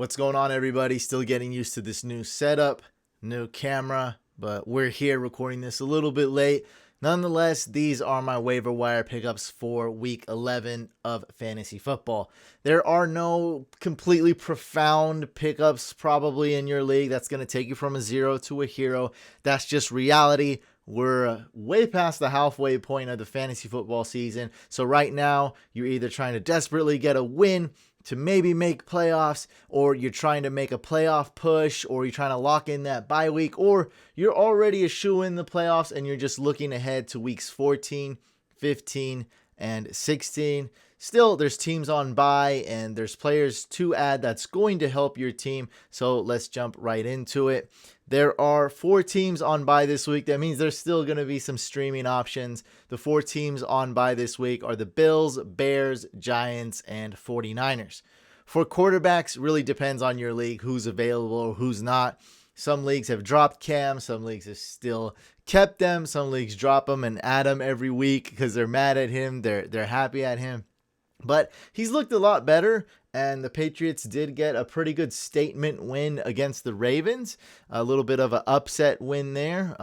What's going on, everybody? Still getting used to this new setup, new camera, but we're here recording this a little bit late. Nonetheless, these are my waiver wire pickups for week 11 of fantasy football. There are no completely profound pickups probably in your league that's going to take you from a zero to a hero. That's just reality. We're way past the halfway point of the fantasy football season. So right now, you're either trying to desperately get a win to maybe make playoffs, or you're trying to make a playoff push, or you're trying to lock in that bye week, or you're already a shoe in the playoffs and you're just looking ahead to weeks 14, 15, and 16. Still, there's teams on bye and there's players to add that's going to help your team. So let's jump right into it. There are 4 teams on bye this week. That means there's still going to be some streaming options. The 4 teams on bye this week are the Bills, Bears, Giants, and 49ers. For quarterbacks, really depends on your league, who's available or who's not. Some leagues have dropped Cam. Some leagues have still kept them. Some leagues drop them and add them every week because they're mad at him. They're happy at him. But he's looked a lot better, and the Patriots did get a pretty good statement win against the Ravens. A little bit of an upset win there.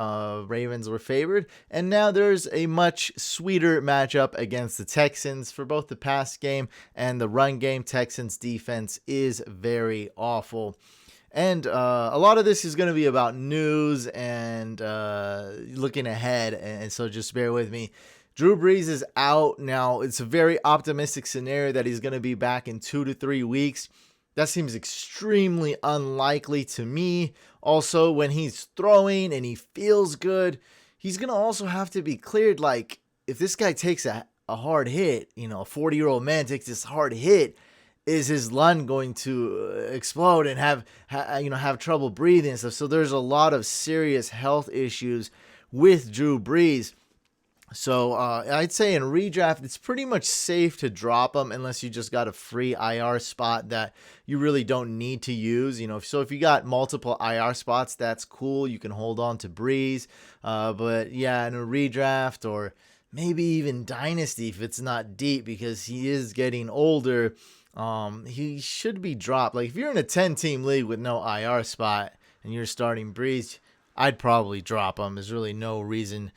Ravens were favored. And now there's a much sweeter matchup against the Texans for both the pass game and the run game. Texans defense is very awful. And a lot of this is going to be about news and looking ahead. And so just bear with me. Drew Brees is out now. It's a very optimistic scenario that he's going to be back in 2 to 3 weeks. That seems extremely unlikely to me. Also, when he's throwing and he feels good, he's going to also have to be cleared. Like, if this guy takes a hard hit, a 40-year-old man takes this hard hit, is his lung going to explode and have trouble breathing and stuff? So there's a lot of serious health issues with Drew Brees. So I'd say in redraft, it's pretty much safe to drop them unless you just got a free IR spot that you really don't need to use. So if you got multiple IR spots, that's cool. You can hold on to Breeze. But yeah, in a redraft or maybe even Dynasty, if it's not deep because he is getting older, he should be dropped. Like if you're in a 10-team league with no IR spot and you're starting Breeze, I'd probably drop him. There's really no reason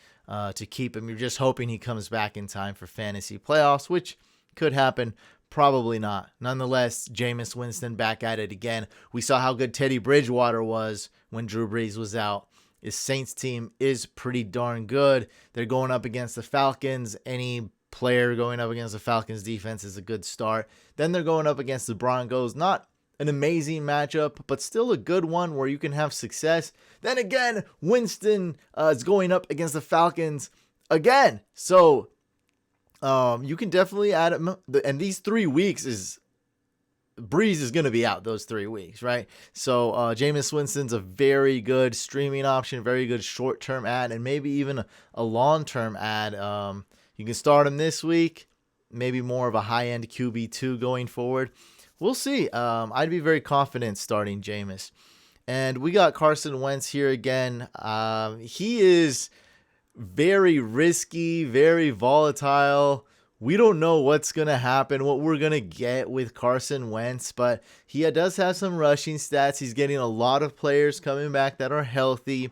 to keep him. You're just hoping he comes back in time for fantasy playoffs, which could happen. Probably not. Nonetheless, Jameis Winston back at it again. We saw how good Teddy Bridgewater was when Drew Brees was out. His Saints team is pretty darn good. They're going up against the Falcons. Any player going up against the Falcons defense is a good start. Then they're going up against the Broncos. Not an amazing matchup, but still a good one where you can have success. Then again, Winston is going up against the Falcons again. So you can definitely add him. And these 3 weeks Breeze is going to be out those 3 weeks, right? So Jameis Winston's a very good streaming option, very good short-term ad, and maybe even a long-term ad. You can start him this week, maybe more of a high-end QB2 going forward. We'll see. I'd be very confident starting Jameis. And we got Carson Wentz here again. He is very risky, very volatile. We don't know what's going to happen, what we're going to get with Carson Wentz, but he does have some rushing stats. He's getting a lot of players coming back that are healthy.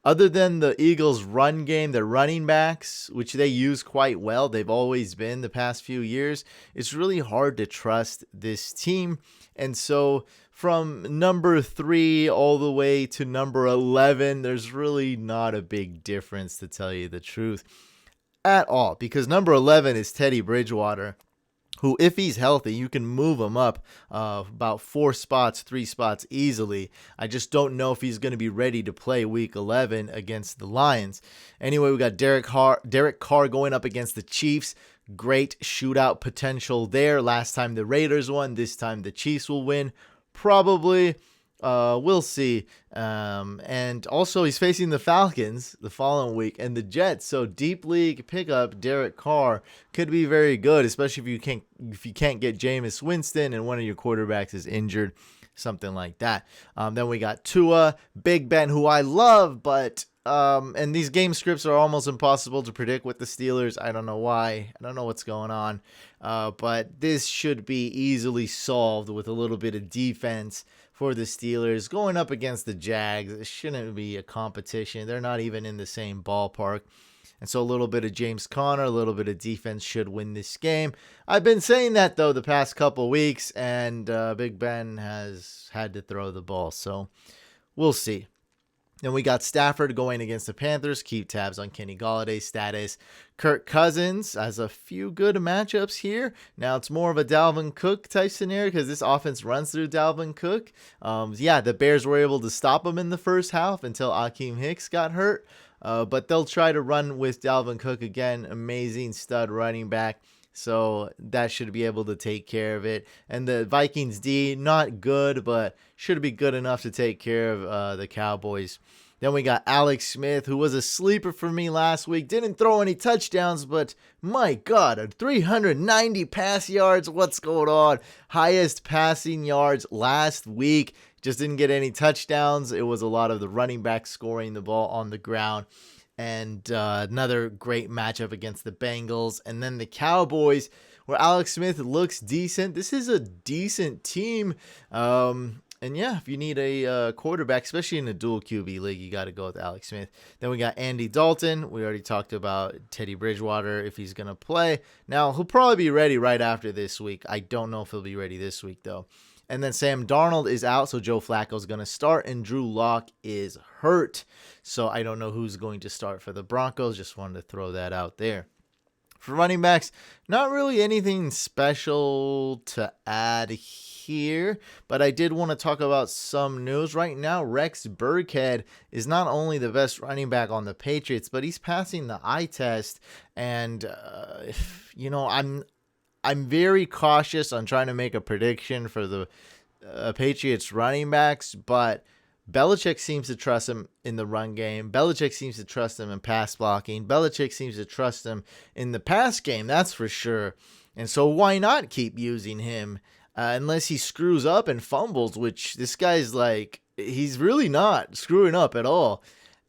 Other than the Eagles' run game, their running backs, which they use quite well, they've always been the past few years, it's really hard to trust this team. And so from number 3 all the way to number 11, there's really not a big difference, to tell you the truth, at all. Because number 11 is Teddy Bridgewater, who, if he's healthy, you can move him up about 3 spots easily. I just don't know if he's going to be ready to play week 11 against the Lions. Anyway, we got Derek Carr going up against the Chiefs. Great shootout potential there. Last time the Raiders won. This time the Chiefs will win. Probably. We'll see. And also he's facing the Falcons the following week and the Jets. So deep league pickup Derek Carr could be very good, especially if you can't get Jameis Winston and one of your quarterbacks is injured, something like that. Then we got Tua, Big Ben, who I love, but and these game scripts are almost impossible to predict with the Steelers. I don't know why. I don't know what's going on. But this should be easily solved with a little bit of defense for the Steelers. Going up against the Jags, it shouldn't be a competition. They're not even in the same ballpark. And so a little bit of James Conner, a little bit of defense should win this game. I've been saying that, though, the past couple weeks, and Big Ben has had to throw the ball. So we'll see. Then we got Stafford going against the Panthers. Keep tabs on Kenny Galladay's status. Kirk Cousins has a few good matchups here. Now it's more of a Dalvin Cook type scenario because this offense runs through Dalvin Cook. The Bears were able to stop him in the first half until Akeem Hicks got hurt. But they'll try to run with Dalvin Cook again. Amazing stud running back. So that should be able to take care of it. And the Vikings D, not good, but should be good enough to take care of the Cowboys. Then we got Alex Smith, who was a sleeper for me last week. Didn't throw any touchdowns, but my God, 390 pass yards. What's going on? Highest passing yards last week. Just didn't get any touchdowns. It was a lot of the running backs scoring the ball on the ground. And another great matchup against the Bengals. And then the Cowboys, where Alex Smith looks decent. This is a decent team. And yeah, if you need a quarterback, especially in a dual QB league, you got to go with Alex Smith. Then we got Andy Dalton. We already talked about Teddy Bridgewater, if he's going to play. Now, he'll probably be ready right after this week. I don't know if he'll be ready this week, though. And then Sam Darnold is out, so Joe Flacco is going to start, and Drew Lock is hurt. So I don't know who's going to start for the Broncos. Just wanted to throw that out there. For running backs, not really anything special to add here, but I did want to talk about some news. Right now, Rex Burkhead is not only the best running back on the Patriots, but he's passing the eye test. And, I'm very cautious on trying to make a prediction for the Patriots running backs, but Belichick seems to trust him in the run game. Belichick seems to trust him in pass blocking. Belichick seems to trust him in the pass game, that's for sure. And so why not keep using him unless he screws up and fumbles, which this guy's he's really not screwing up at all.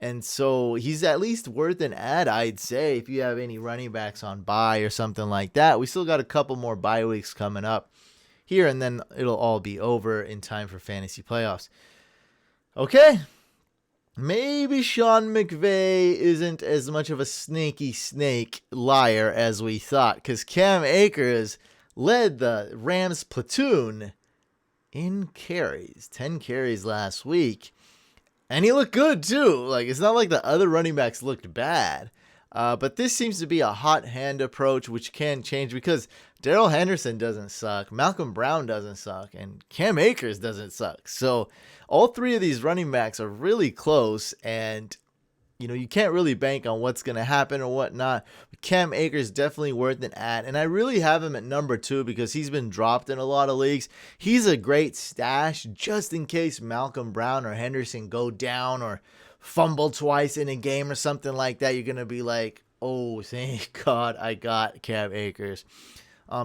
And so he's at least worth an add, I'd say, if you have any running backs on bye or something like that. We still got a couple more bye weeks coming up here, and then it'll all be over in time for fantasy playoffs. Okay, maybe Sean McVay isn't as much of a sneaky snake liar as we thought, because Cam Akers led the Rams platoon in carries, 10 carries last week. And he looked good, too. It's not like the other running backs looked bad. But this seems to be a hot hand approach, which can change because Darrell Henderson doesn't suck, Malcolm Brown doesn't suck, and Cam Akers doesn't suck. So all three of these running backs are really close, and you can't really bank on what's going to happen or whatnot. Cam Akers definitely worth an add, and I really have him at number 2 because he's been dropped in a lot of leagues. He's a great stash just in case Malcolm Brown or Henderson go down or fumble twice in a game or something like that. You're going to be like, oh, thank God I got Cam Akers.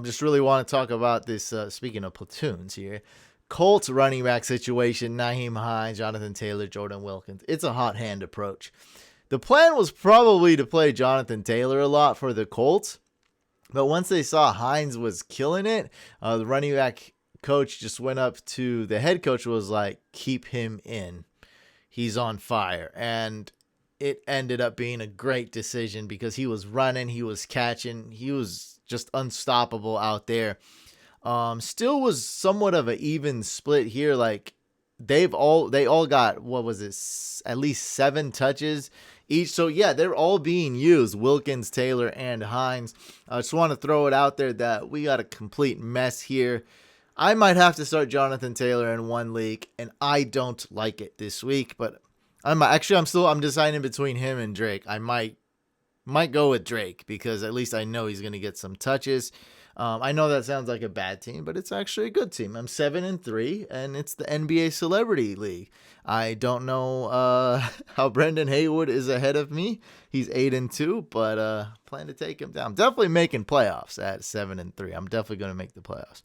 Just really want to talk about this, speaking of platoons here. Colts running back situation, Nyheim Hines, Jonathan Taylor, Jordan Wilkins. It's a hot hand approach. The plan was probably to play Jonathan Taylor a lot for the Colts, but once they saw Hines was killing it, the running back coach just went up to the head coach, was like, keep him in. He's on fire. And it ended up being a great decision because he was running, he was catching, he was just unstoppable out there. Still was somewhat of an even split here. They all got, at least 7 touches each. So yeah, they're all being used, Wilkins, Taylor, and Hines. I just want to throw it out there that we got a complete mess here. I might have to start Jonathan Taylor in one league, and I don't like it this week, but I'm deciding between him and Drake. I might go with Drake because at least I know he's going to get some touches. I know that sounds like a bad team, but it's actually a good team. I'm 7-3, and it's the NBA Celebrity League. I don't know how Brendan Haywood is ahead of me. He's 8-2, but plan to take him down. I'm definitely making playoffs at 7-3. I'm definitely going to make the playoffs.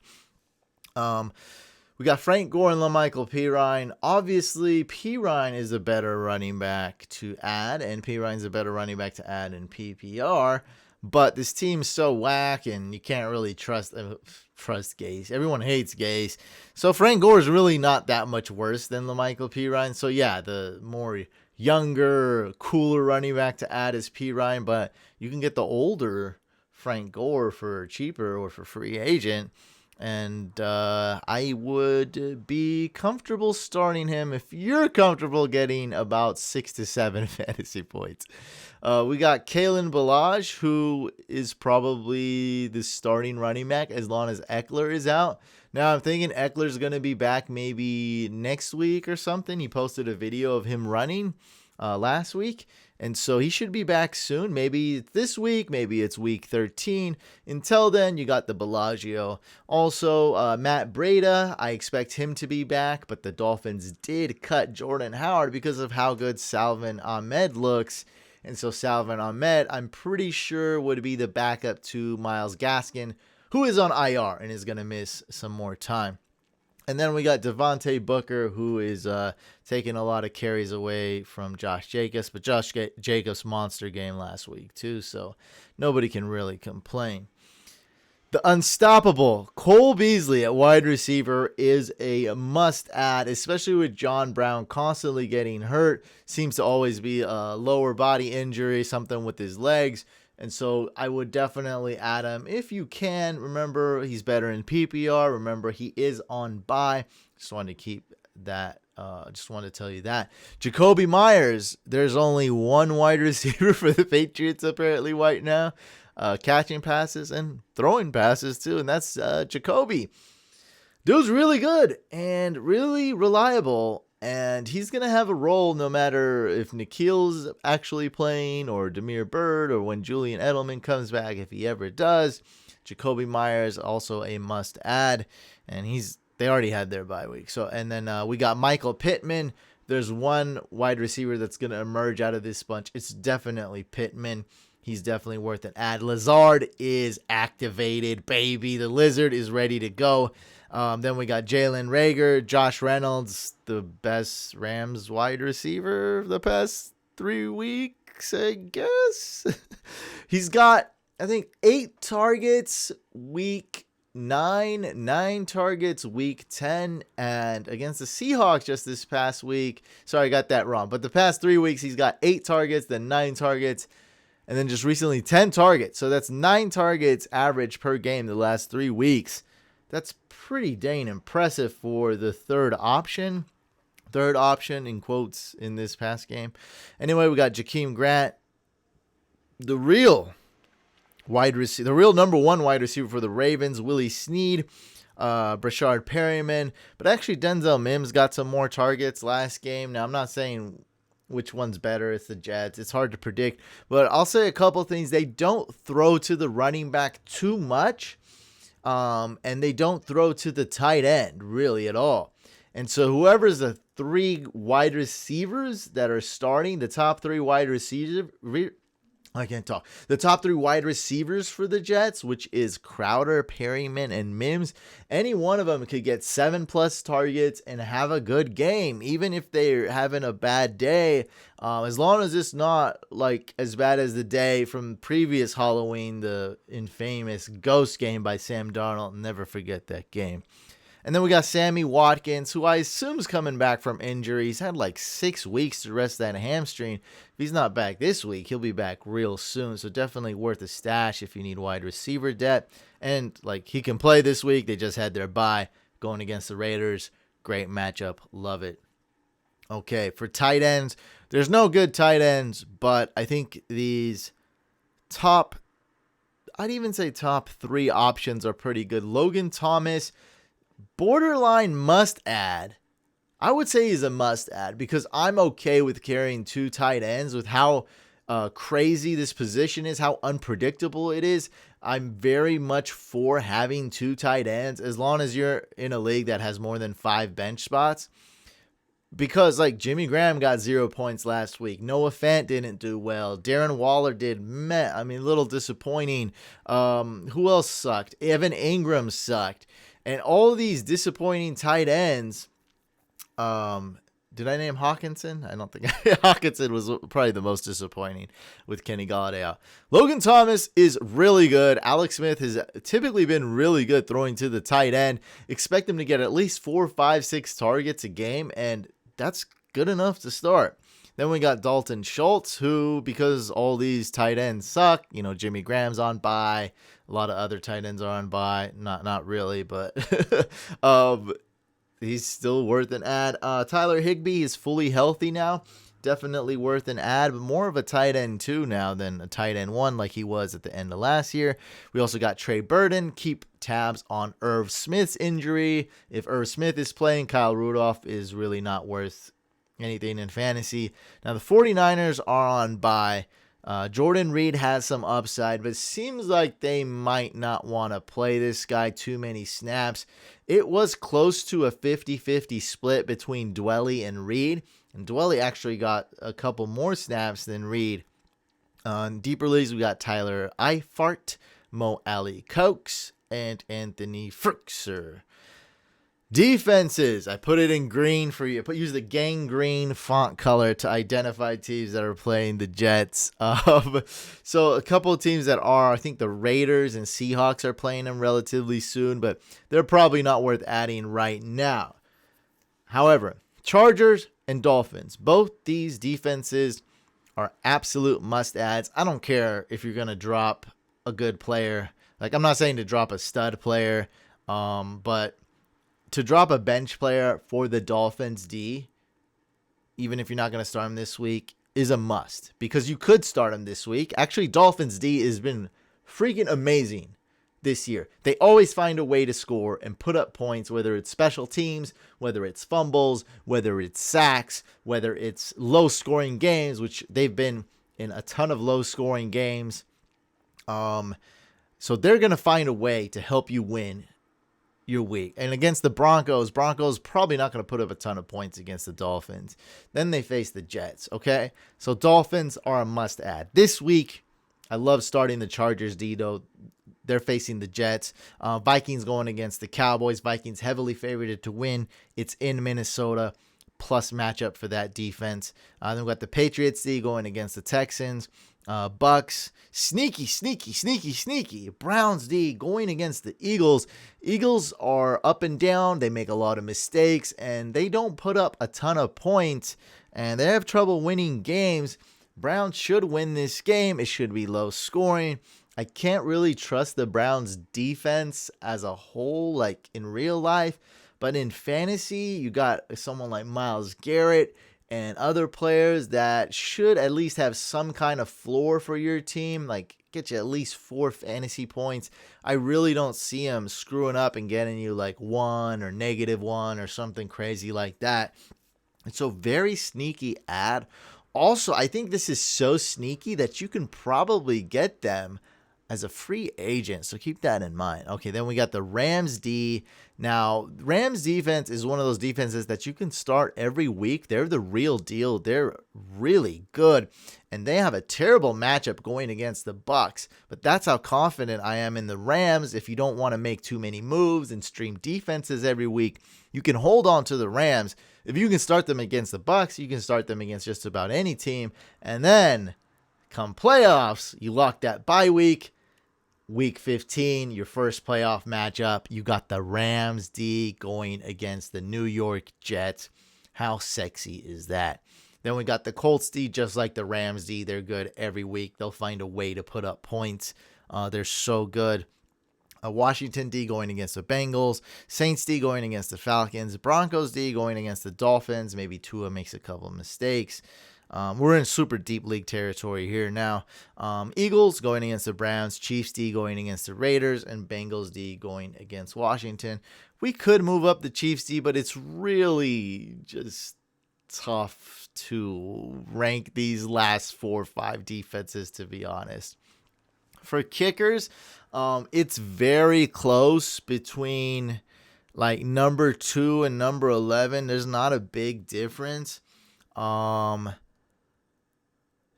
We got Frank Gore and LaMichael Pirine. Obviously, Pirine is a better running back to add, and Pirine's a better running back to add in PPR. But this team's so whack, and you can't really trust Gase. Everyone hates Gase. So Frank Gore is really not that much worse than LaMichael Pirine. So yeah, the more younger, cooler running back to add is Pirine, but you can get the older Frank Gore for cheaper or for free agent. And I would be comfortable starting him if you're comfortable getting about 6 to 7 fantasy points. We got Kalen Ballage, who is probably the starting running back as long as Eckler is out. Now, I'm thinking Eckler's going to be back maybe next week or something. He posted a video of him running last week. And so he should be back soon. Maybe this week, maybe it's week 13. Until then, you got the Bellagio. Also, Matt Breida, I expect him to be back, but the Dolphins did cut Jordan Howard because of how good Salvon Ahmed looks. And so Salvon Ahmed, I'm pretty sure, would be the backup to Myles Gaskin, who is on IR and is going to miss some more time. And then we got Devontae Booker, who is taking a lot of carries away from Josh Jacobs. But Josh Jacobs' monster game last week, too. So nobody can really complain. The unstoppable Cole Beasley at wide receiver is a must-add, especially with John Brown constantly getting hurt. Seems to always be a lower body injury, something with his legs. And so I would definitely add him if you can. Remember, he's better in PPR. Remember, he is on bye. Just wanted to keep that. Just wanted to tell you that. Jacoby Myers, there's only one wide receiver for the Patriots apparently right now. Catching passes and throwing passes too. And that's Jacoby. Dude's really good and really reliable. And he's going to have a role no matter if Nikhil's actually playing or Damiere Byrd or when Julian Edelman comes back, if he ever does. Jacoby Myers also a must add, and they already had their bye week. So and then we got Michael Pittman. There's one wide receiver that's going to emerge out of this bunch. It's definitely Pittman. He's definitely worth an add. Lazard is activated, baby. The Lizard is ready to go. Then we got Jalen Reagor, Josh Reynolds, the best Rams wide receiver the past 3 weeks, I guess. He's got, I think, 8 targets week 9, 9 targets week 10, and against the Seahawks just this past week. Sorry, I got that wrong. But the past 3 weeks, he's got 8 targets, then 9 targets, and then just recently 10 targets. So that's 9 targets average per game the last 3 weeks. That's pretty dang impressive for the third option in quotes in this past game. Anyway, we got Jakeem Grant, the real number 1 wide receiver for the Ravens. Willie Snead, Brashard Perryman, but actually Denzel Mims got some more targets last game. Now I'm not saying which one's better. It's the Jets. It's hard to predict, but I'll say a couple things. They don't throw to the running back too much. And they don't throw to the tight end really at all. And so whoever's the 3 wide receivers that are starting, the top 3 wide receivers, the top 3 wide receivers for the Jets, which is Crowder, Perryman, and Mims, any one of them could get 7+ targets and have a good game, even if they're having a bad day. As long as it's not like as bad as the day from previous Halloween, the infamous ghost game by Sam Darnold. Never forget that game. And then we got Sammy Watkins, who I assume is coming back from injury. He's had like 6 weeks to rest that hamstring. If he's not back this week, he'll be back real soon. So definitely worth a stash if you need wide receiver depth. And like he can play this week. They just had their bye going against the Raiders. Great matchup. Love it. Okay, for tight ends, there's no good tight ends, but I think these I'd even say top 3 options are pretty good. Logan Thomas, borderline must add. I would say he's a must add because I'm okay with carrying 2 tight ends with how crazy this position is, how unpredictable it is. I'm very much for having 2 tight ends as long as you're in a league that has more than 5 bench spots. Because like Jimmy Graham got 0 points last week. Noah Fant didn't do well. Darren Waller did meh. I mean, a little disappointing. Who else sucked? Evan Ingram sucked. And all of these disappointing tight ends, Did I name Hawkinson? I don't think Hawkinson was probably the most disappointing with Kenny Golladay out. Logan Thomas is really good. Alex Smith has typically been really good throwing to the tight end. Expect him to get at least 4, 5, 6 targets a game, and that's good enough to start. Then we got Dalton Schultz, who, because all these tight ends suck, Jimmy Graham's on bye. A lot of other tight ends are on bye. Not really, but he's still worth an ad. Tyler Higbee is fully healthy now. Definitely worth an ad, but more of a tight end 2 now than a tight end 1 like he was at the end of last year. We also got Trey Burton. Keep tabs on Irv Smith's injury. If Irv Smith is playing, Kyle Rudolph is really not worth anything in fantasy. Now the 49ers are on bye. Jordan Reed has some upside, but it seems like they might not want to play this guy too many snaps. It was close to a 50-50 split between Dwelly and Reed, and Dwelly actually got a couple more snaps than Reed. On deeper leagues, we got Tyler Eifert, Mo Ali Coates, and Anthony Firkser. Defenses, I put it in green for you. Use the gang green font color to identify teams that are playing the Jets. So a couple of teams that are, I think the Raiders and Seahawks are playing them relatively soon, but they're probably not worth adding right now. However, Chargers and Dolphins, both these defenses are absolute must-adds. I don't care if you're going to drop a good player. Like, I'm not saying to drop a stud player, but to drop a bench player for the Dolphins D, even if you're not going to start him this week, is a must. Because you could start him this week. Actually, Dolphins D has been freaking amazing this year. They always find a way to score and put up points, whether it's special teams, whether it's fumbles, whether it's sacks, whether it's low-scoring games, which they've been in a ton of low-scoring games. So they're going to find a way to help you win your week. And against the Broncos probably not going to put up a ton of points against the Dolphins. Then they face the Jets, okay? So Dolphins are a must-add. This week, I love starting the Chargers D, though. They're facing the Jets. Vikings going against the Cowboys. Vikings heavily favored to win. It's in Minnesota. Plus matchup for that defense. Then we've got the Patriots D going against the Texans. Bucks, sneaky. Browns D going against the Eagles. Eagles are up and down. They make a lot of mistakes, and they don't put up a ton of points, and they have trouble winning games. Browns should win this game. It should be low scoring. I can't really trust the Browns defense as a whole, like in real life, but in fantasy, you got someone like Myles Garrett and other players that should at least have some kind of floor for your team, like get you at least 4 fantasy points. I really don't see them screwing up and getting you like 1 or -1 or something crazy like that. And so very sneaky ad. Also, I think this is so sneaky that you can probably get them as a free agent, so keep that in mind. Okay, then we got the Rams D. Now, Rams defense is one of those defenses that you can start every week. They're the real deal. They're really good, and they have a terrible matchup going against the Bucks. But that's how confident I am in the Rams. If you don't want to make too many moves and stream defenses every week, you can hold on to the Rams. If you can start them against the Bucks, you can start them against just about any team. And then come playoffs, you lock that bye week. Week 15, your first playoff matchup, you got the Rams D going against the New York Jets. How sexy is that? Then we got the Colts D, just like the Rams D. They're good every week. They'll find a way to put up points. They're so good. Washington D going against the Bengals. Saints D going against the Falcons. Broncos D going against the Dolphins. Maybe Tua makes a couple of mistakes. We're in super deep league territory here now. Eagles going against the Browns, Chiefs D going against the Raiders, and Bengals D going against Washington. We could move up the Chiefs D, but it's really just tough to rank these last 4 or 5 defenses, to be honest. For kickers, it's very close between like number 2 and number 11. There's not a big difference.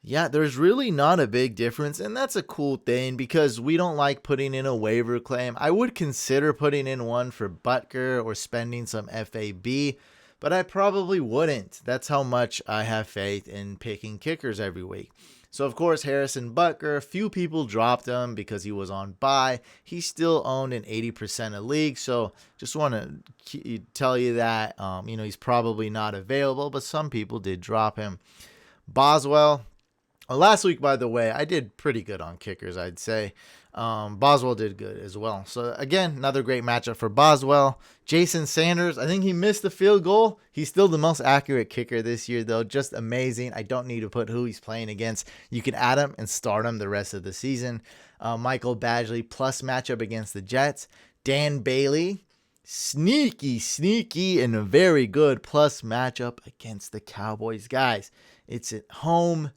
Yeah, there's really not a big difference, and that's a cool thing because we don't like putting in a waiver claim. I would consider putting in one for Butker or spending some FAB, but I probably wouldn't. That's how much I have faith in picking kickers every week. So, of course, Harrison Butker, a few people dropped him because he was on bye. He's still owned in 80% of leagues. So, just want to tell you that, he's probably not available, but some people did drop him. Boswell. Last week, by the way, I did pretty good on kickers, I'd say. Boswell did good as well. So, again, another great matchup for Boswell. Jason Sanders, I think he missed the field goal. He's still the most accurate kicker this year, though. Just amazing. I don't need to put who he's playing against. You can add him and start him the rest of the season. Michael Badgley plus matchup against the Jets. Dan Bailey, sneaky, and a very good plus matchup against the Cowboys. Guys, it's at home.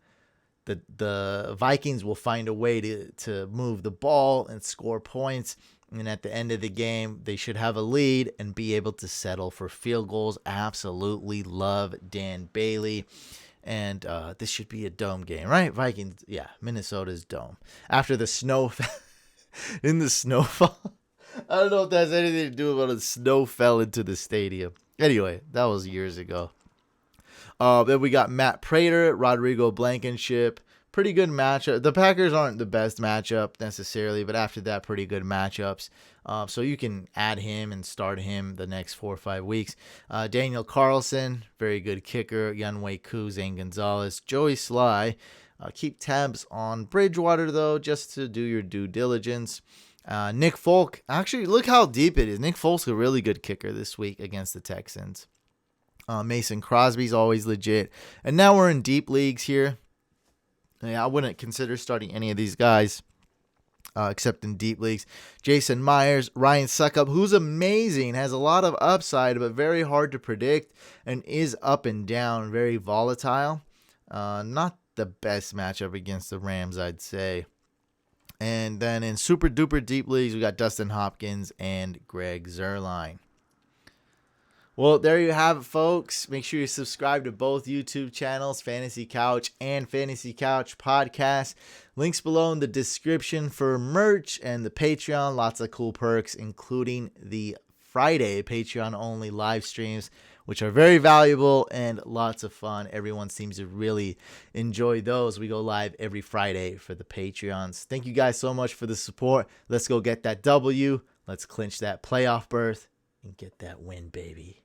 The Vikings will find a way to move the ball and score points. And at the end of the game, they should have a lead and be able to settle for field goals. Absolutely love Dan Bailey. And this should be a dome game, right? Vikings, yeah, Minnesota's dome. After the snow, in the snowfall. I don't know if that has anything to do with when the snow fell into the stadium. Anyway, that was years ago. Then we got Matt Prater, Rodrigo Blankenship. Pretty good matchup. The Packers aren't the best matchup necessarily, but after that, pretty good matchups. So you can add him and start him the next 4 or 5 weeks. Daniel Carlson, very good kicker. Yunwei Koo, Zane Gonzalez, Joey Sly. Keep tabs on Bridgewater, though, just to do your due diligence. Nick Folk. Actually, look how deep it is. Nick Folk's a really good kicker this week against the Texans. Mason Crosby's always legit. And now we're in deep leagues here. Yeah, I wouldn't consider starting any of these guys except in deep leagues. Jason Myers, Ryan Suckup, who's amazing, has a lot of upside, but very hard to predict and is up and down, very volatile. Not the best matchup against the Rams, I'd say. And then in super duper deep leagues, we got Dustin Hopkins and Greg Zuerlein. Well, there you have it, folks. Make sure you subscribe to both YouTube channels, Fantasy Couch and Fantasy Couch Podcast. Links below in the description for merch and the Patreon. Lots of cool perks, including the Friday Patreon-only live streams, which are very valuable and lots of fun. Everyone seems to really enjoy those. We go live every Friday for the Patreons. Thank you guys so much for the support. Let's go get that W. Let's clinch that playoff berth and get that win, baby.